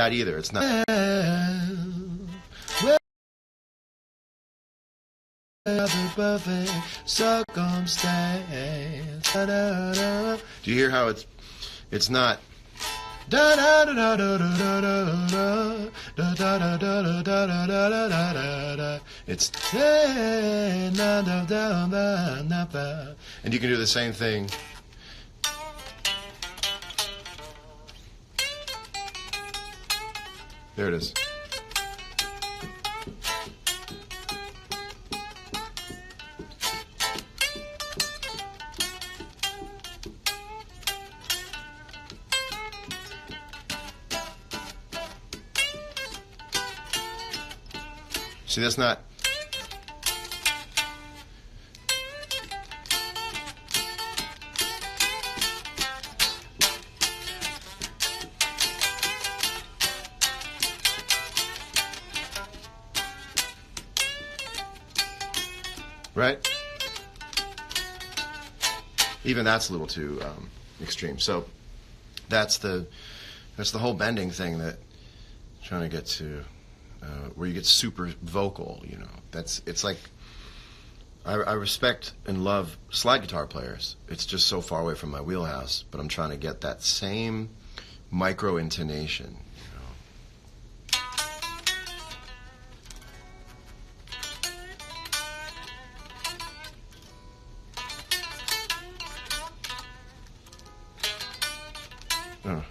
that either. It's not. Perfect circumstance. Do you hear how it's not? It's and you can do the same thing. There it is. See, that's not. Right? Even that's a little too extreme. So that's the whole bending thing that I'm trying to get to. Where you get super vocal, you know. It's like I respect and love slide guitar players. It's just so far away from my wheelhouse, but I'm trying to get that same micro intonation, you know. Oh.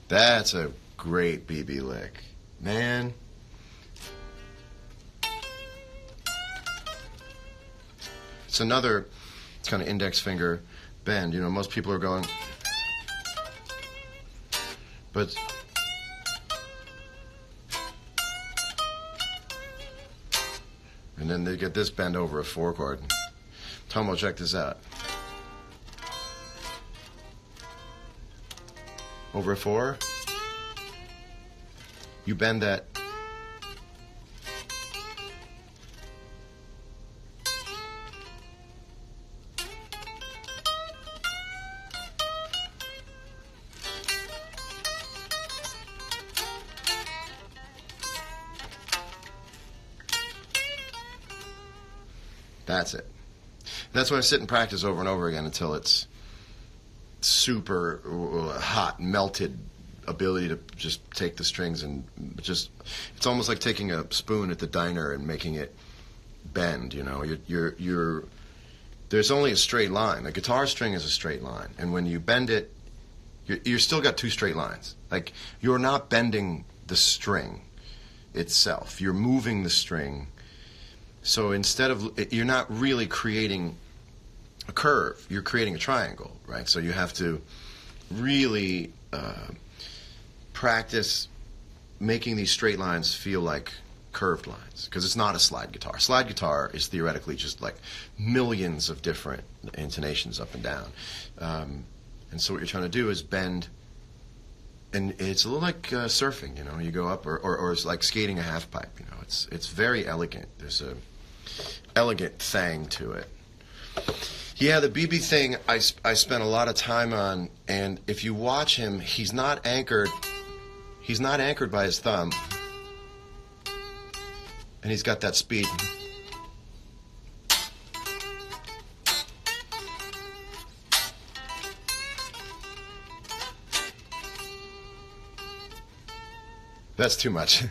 That's a great BB lick, man. It's another kind of index finger bend. You know, most people are going, but and then they get this bend over a 4 chord. Tomo, check this out. Over a 4, you bend that. That's it. That's why I sit and practice over and over again until it's super hot, melted ability to just take the strings and just, it's almost like taking a spoon at the diner and making it bend, you know. You're there's only a straight line. A guitar string is a straight line, and when you bend it, you're still got 2 straight lines. Like, you're not bending the string itself, you're moving the string. So instead of, you're not really creating a curve, you're creating a triangle, right? So you have to really practice making these straight lines feel like curved lines, because it's not a slide guitar. Slide guitar is theoretically just like millions of different intonations up and down. And so what you're trying to do is bend, and it's a little like surfing, you know. You go up, or it's like skating a half pipe, you know. It's very elegant. There's a elegant thing to it. Yeah, the BB thing I spent a lot of time on, and if you watch him, he's not anchored by his thumb, and he's got that speed. That's too much.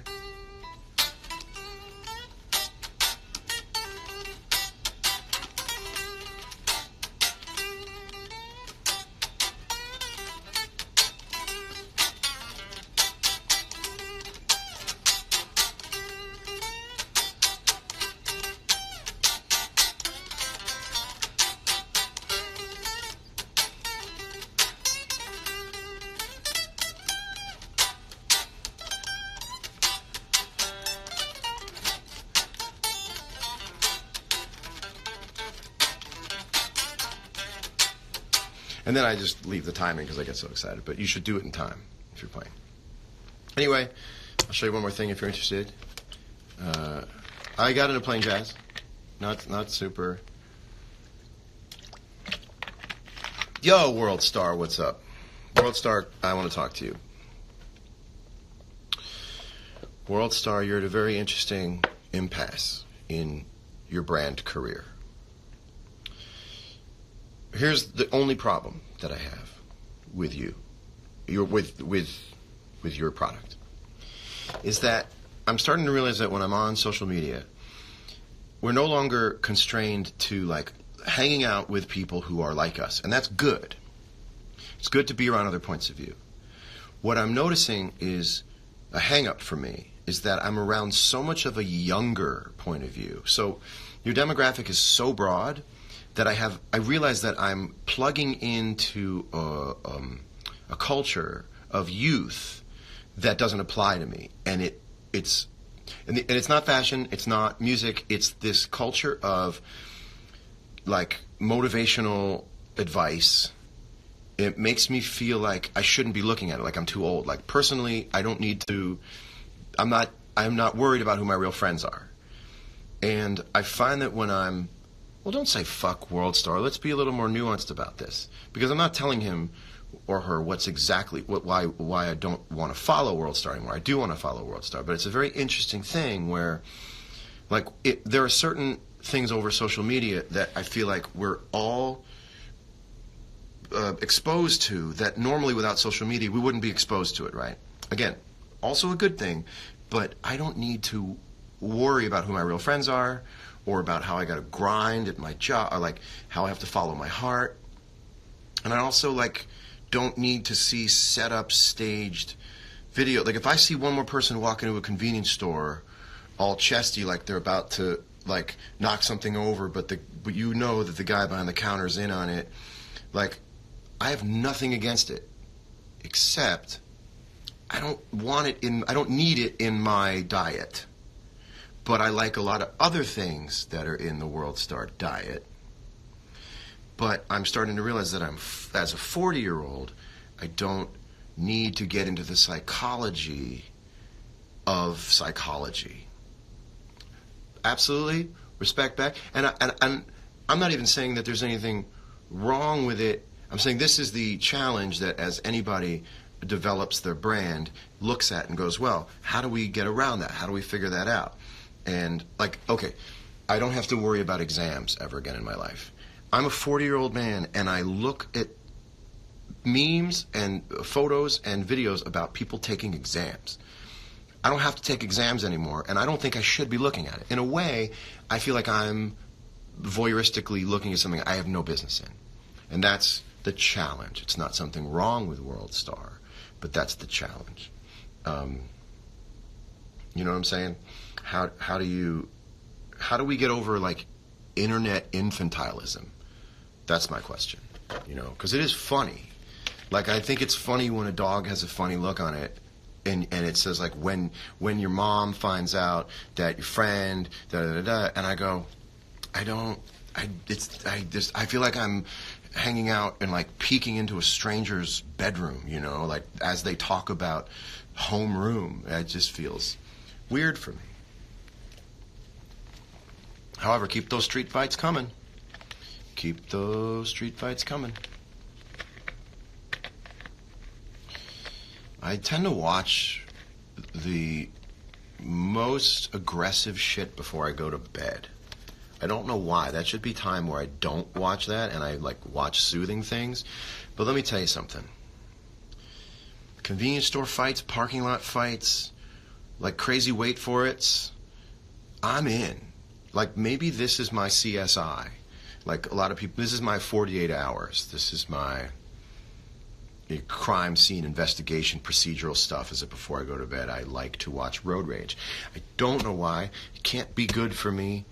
And then I just leave the timing because I get so excited. But you should do it in time if you're playing. Anyway, I'll show you one more thing if you're interested. I got into playing jazz. Not super. Yo, World Star, what's up? World Star, I want to talk to you. World Star, you're at a very interesting impasse in your brand career. Here's the only problem that I have with you, with your product, is that I'm starting to realize that when I'm on social media, we're no longer constrained to like hanging out with people who are like us, and that's good. It's good to be around other points of view. What I'm noticing is a hang-up for me is that I'm around so much of a younger point of view. So your demographic is so broad that I realize that I'm plugging into a culture of youth that doesn't apply to me, and it's not fashion, it's not music, it's this culture of like motivational advice. It makes me feel like I shouldn't be looking at it, like I'm too old. Like personally, I don't need to. I'm not worried about who my real friends are, and I find that when I'm, well, don't say fuck World Star. Let's be a little more nuanced about this, because I'm not telling him or her why I don't want to follow World Star anymore. I do want to follow World Star, but it's a very interesting thing where, like, there are certain things over social media that I feel like we're all exposed to that normally without social media we wouldn't be exposed to it, right? Again, also a good thing, but I don't need to worry about who my real friends are or about how I got to grind at my job or like how I have to follow my heart. And I also like don't need to see set up staged video. Like if I see one more person walk into a convenience store all chesty like they're about to like knock something over, but you know that the guy behind the counter is in on it, like I have nothing against it, except I don't need it in my diet. But I like a lot of other things that are in the World Star diet. But I'm starting to realize that as a 40-year-old, I don't need to get into the psychology of psychology. Absolutely, respect back. And I'm not even saying that there's anything wrong with it. I'm saying this is the challenge that as anybody develops their brand, looks at and goes, well, how do we get around that? How do we figure that out? And like, okay, I don't have to worry about exams ever again in my life. I'm a 40-year-old man, and I look at memes and photos and videos about people taking exams. I don't have to take exams anymore, and I don't think I should be looking at it. In a way, I feel like I'm voyeuristically looking at something I have no business in. And that's the challenge. It's not something wrong with World Star, but that's the challenge. You know what I'm saying? How do we get over like internet infantilism? That's my question. You know, because it is funny. Like I think it's funny when a dog has a funny look on it, and it says like when your mom finds out that your friend and I go, I feel like I'm hanging out and like peeking into a stranger's bedroom, you know, like as they talk about homeroom. It just feels weird for me. However, keep those street fights coming. Keep those street fights coming. I tend to watch the most aggressive shit before I go to bed. I don't know why. That should be time where I don't watch that and I like watch soothing things. But let me tell you something. Convenience store fights, parking lot fights, like crazy wait for it's, I'm in. Like maybe this is my CSI. Like a lot of people, this is my 48 hours. This is my crime scene investigation procedural stuff. Is it before I go to bed? I like to watch road rage. I don't know why. It can't be good for me.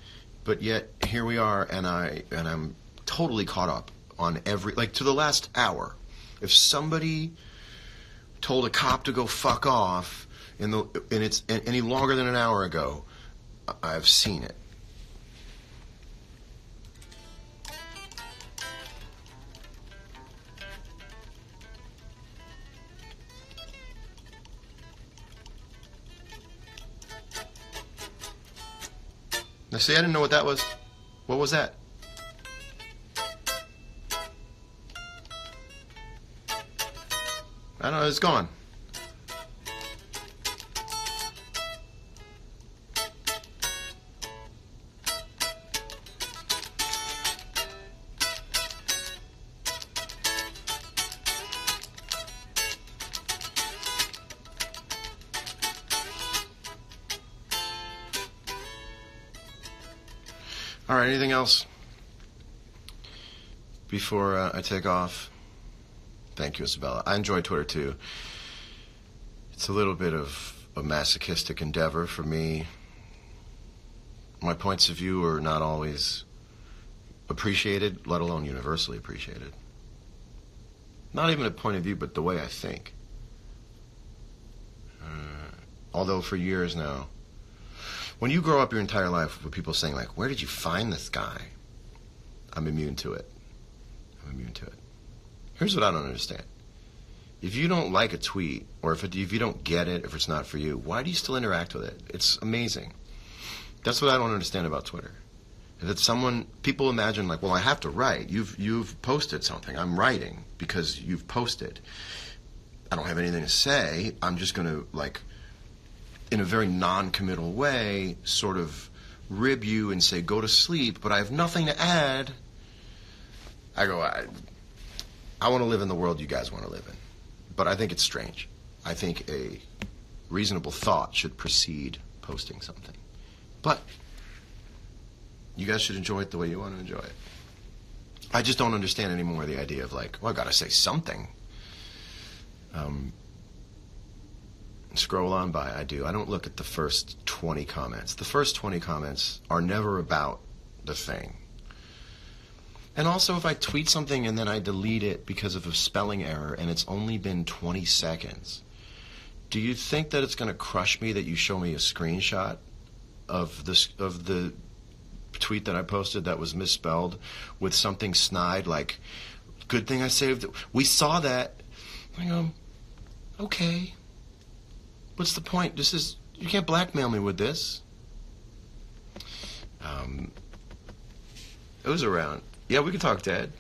But yet here we are, and I'm totally caught up on every, like to the last hour. If somebody told a cop to go fuck off and it's any longer than an hour ago, I've seen it. Now, see, I didn't know what that was. What was that? I don't know. It's gone. All right, anything else before I take off? Thank you, Isabella. I enjoy Twitter, too. It's a little bit of a masochistic endeavor for me. My points of view are not always appreciated, let alone universally appreciated. Not even a point of view, but the way I think. Although for years now, when you grow up your entire life with people saying, like, where did you find this guy? I'm immune to it. Here's what I don't understand. If you don't like a tweet, or if you don't get it, if it's not for you, why do you still interact with it? It's amazing. That's what I don't understand about Twitter. That people imagine, like, well, I have to write. You've posted something. I'm writing because you've posted. I don't have anything to say. I'm just going to, like, in a very non-committal way, sort of rib you and say, go to sleep, but I have nothing to add. I go, I want to live in the world you guys want to live in. But I think it's strange. I think a reasonable thought should precede posting something. But you guys should enjoy it the way you want to enjoy it. I just don't understand anymore the idea of, like, well, I've got to say something. Scroll on by, I do. I don't look at the first 20 comments. The first 20 comments are never about the thing. And also, if I tweet something and then I delete it because of a spelling error and it's only been 20 seconds, do you think that it's going to crush me that you show me a screenshot of the tweet that I posted that was misspelled with something snide like, good thing I saved it. We saw that. I go, okay. What's the point? You can't blackmail me with this. It was around. Yeah, we can talk, Dad.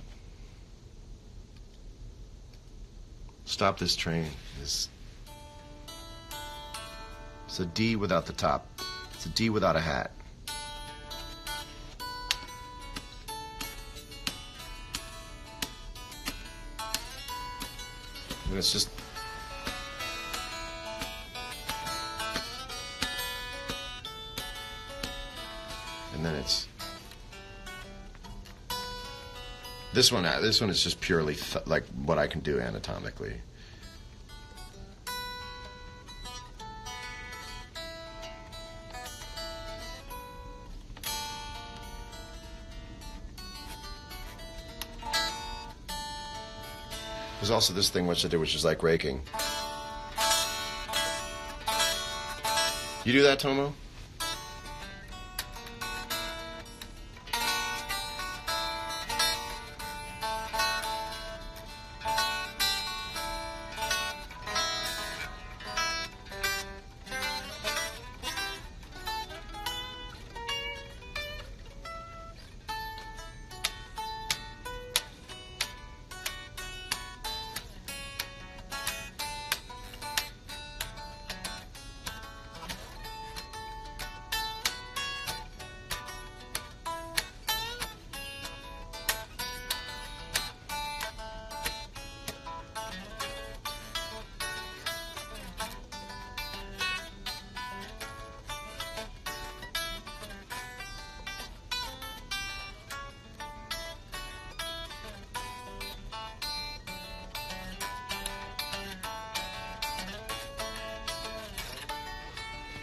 Stop this train. It's a D without the top. It's a D without a hat. And it's just... and then it's... This one is just purely like what I can do anatomically. There's also this thing which I do, which is like raking. You do that, Tomo?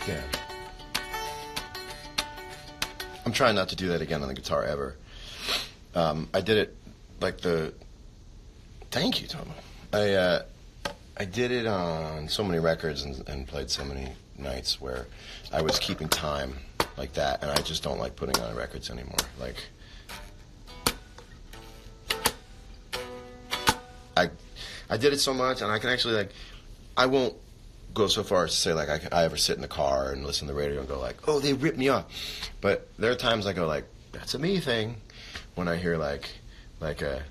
Yeah. I'm trying not to do that again on the guitar ever. I did it like the... Thank you, Tomo. I did it on so many records and played so many nights where I was keeping time like that, and I just don't like putting on records anymore. Like, I did it so much, and I can actually, like, I won't go so far as to say, like, I ever sit in the car and listen to the radio and go, like, oh, they ripped me off. But there are times I go, like, that's a me thing, when I hear, like a...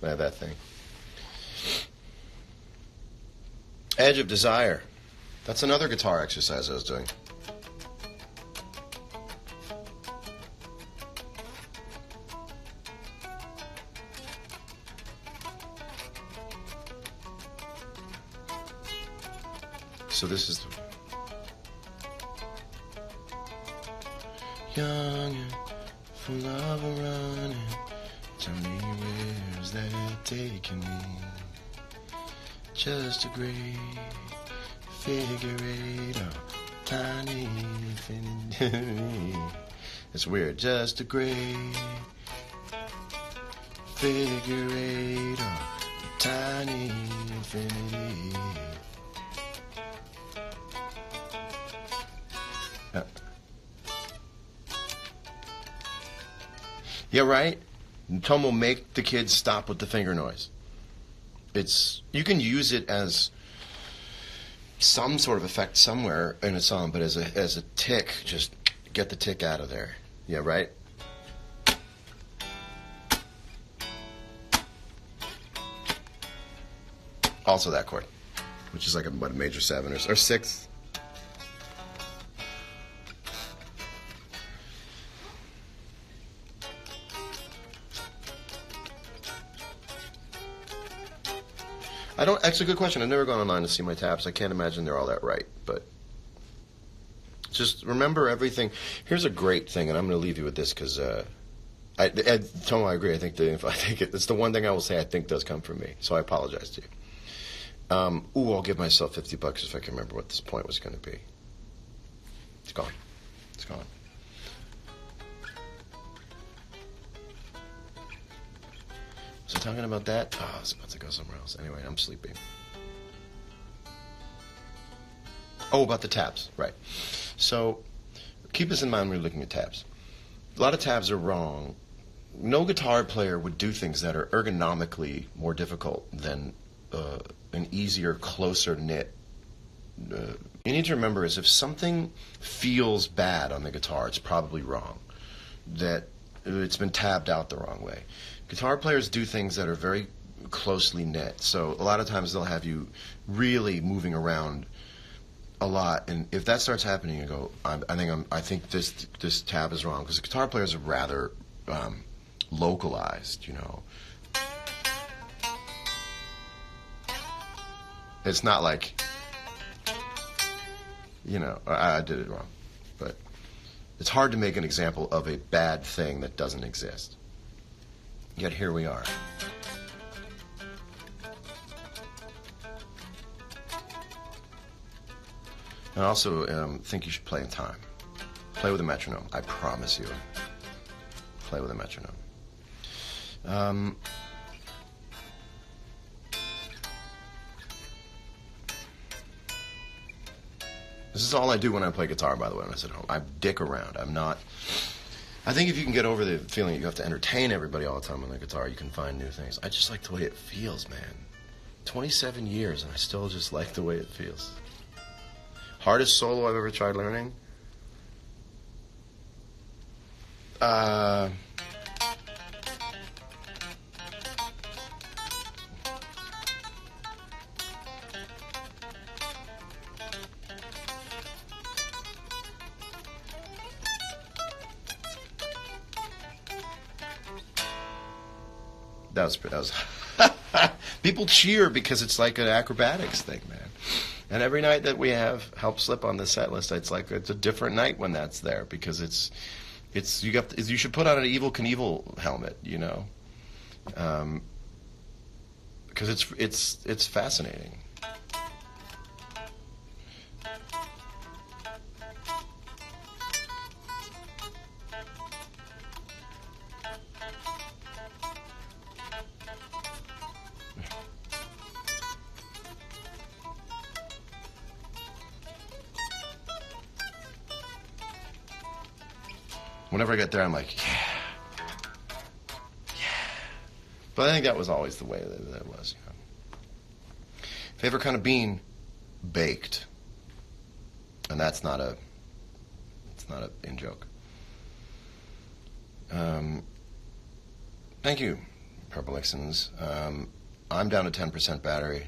that thing. Edge of Desire. That's another guitar exercise I was doing. So this is young and full of a running. Tell me where's that taking me? Just a great figure eight, a tiny infinity. It's weird. Just a great figure eight, a tiny infinity. Yeah, right? Tom will make the kids stop with the finger noise. You can use it as some sort of effect somewhere in a song, but as a tick, just get the tick out of there. Yeah, right? Also that chord, which is like a major 7 or 6. That's a good question. I've never gone online to see my tabs. I can't imagine they're all that right, but just remember everything. Here's a great thing, and I'm going to leave you with this because Tom, I agree. I think it's the one thing I will say I think does come from me. So I apologize to you. I'll give myself $50 if I can remember what this point was going to be. It's gone. It's gone. Was I talking about that? Oh, I was about to go somewhere else. Anyway, I'm sleepy. Oh, about the tabs. Right. So, keep this in mind when you're looking at tabs. A lot of tabs are wrong. No guitar player would do things that are ergonomically more difficult than an easier, closer knit. You need to remember is if something feels bad on the guitar, it's probably wrong. That it's been tabbed out the wrong way. Guitar players do things that are very closely knit. So a lot of times they'll have you really moving around a lot, and if that starts happening, you go, I think this tab is wrong, because guitar players are rather localized, you know. It's not like, you know, I did it wrong, but it's hard to make an example of a bad thing that doesn't exist. Yet here we are. I also think you should play in time. Play with a metronome. I promise you. Play with a metronome. This is all I do when I play guitar, by the way, when I sit home. I dick around. I'm not... I think if you can get over the feeling that you have to entertain everybody all the time on the guitar, you can find new things. I just like the way it feels, man. 27 years, and I still just like the way it feels. Hardest solo I've ever tried learning? That was people cheer because it's like an acrobatics thing, man. And every night that we have Help Slip on the set list, it's like it's a different night when that's there, because you should put on an Evel Knievel helmet, you know, because it's fascinating. Whenever I get there, I'm like, yeah. But I think that was always the way that it was. You know. Favorite kind of bean? Baked. And that's not a in-joke. Thank you, Purple Ixons. I'm down to 10% battery,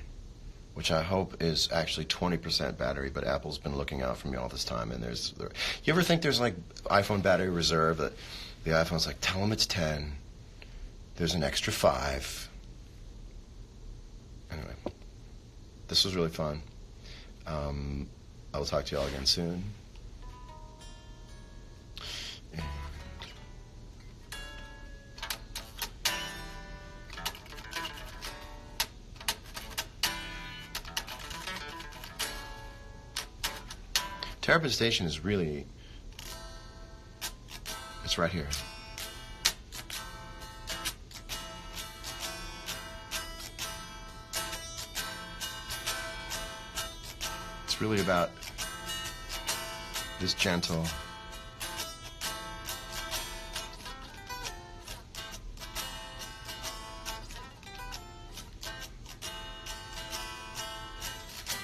which I hope is actually 20% battery, but Apple's been looking out for me all this time. And you ever think there's like iPhone battery reserve, that the iPhone's like, tell them it's 10, there's an extra 5. Anyway, this was really fun. I will talk to you all again soon. Terrapin Station is really, it's right here. It's really about this gentle,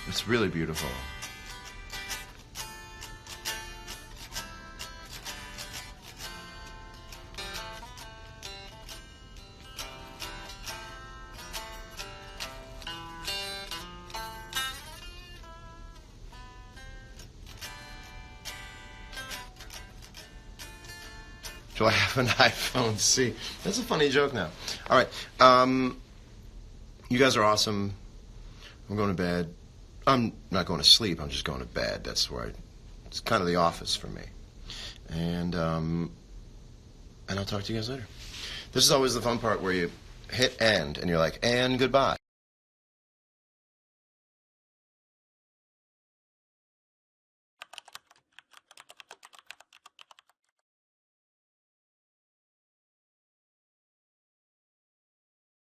it's really beautiful. Do I have an iPhone C? That's a funny joke now. All right. You guys are awesome. I'm going to bed. I'm not going to sleep. I'm just going to bed. That's where it's kind of the office for me. And I'll talk to you guys later. This is always the fun part where you hit end and you're like, and goodbye.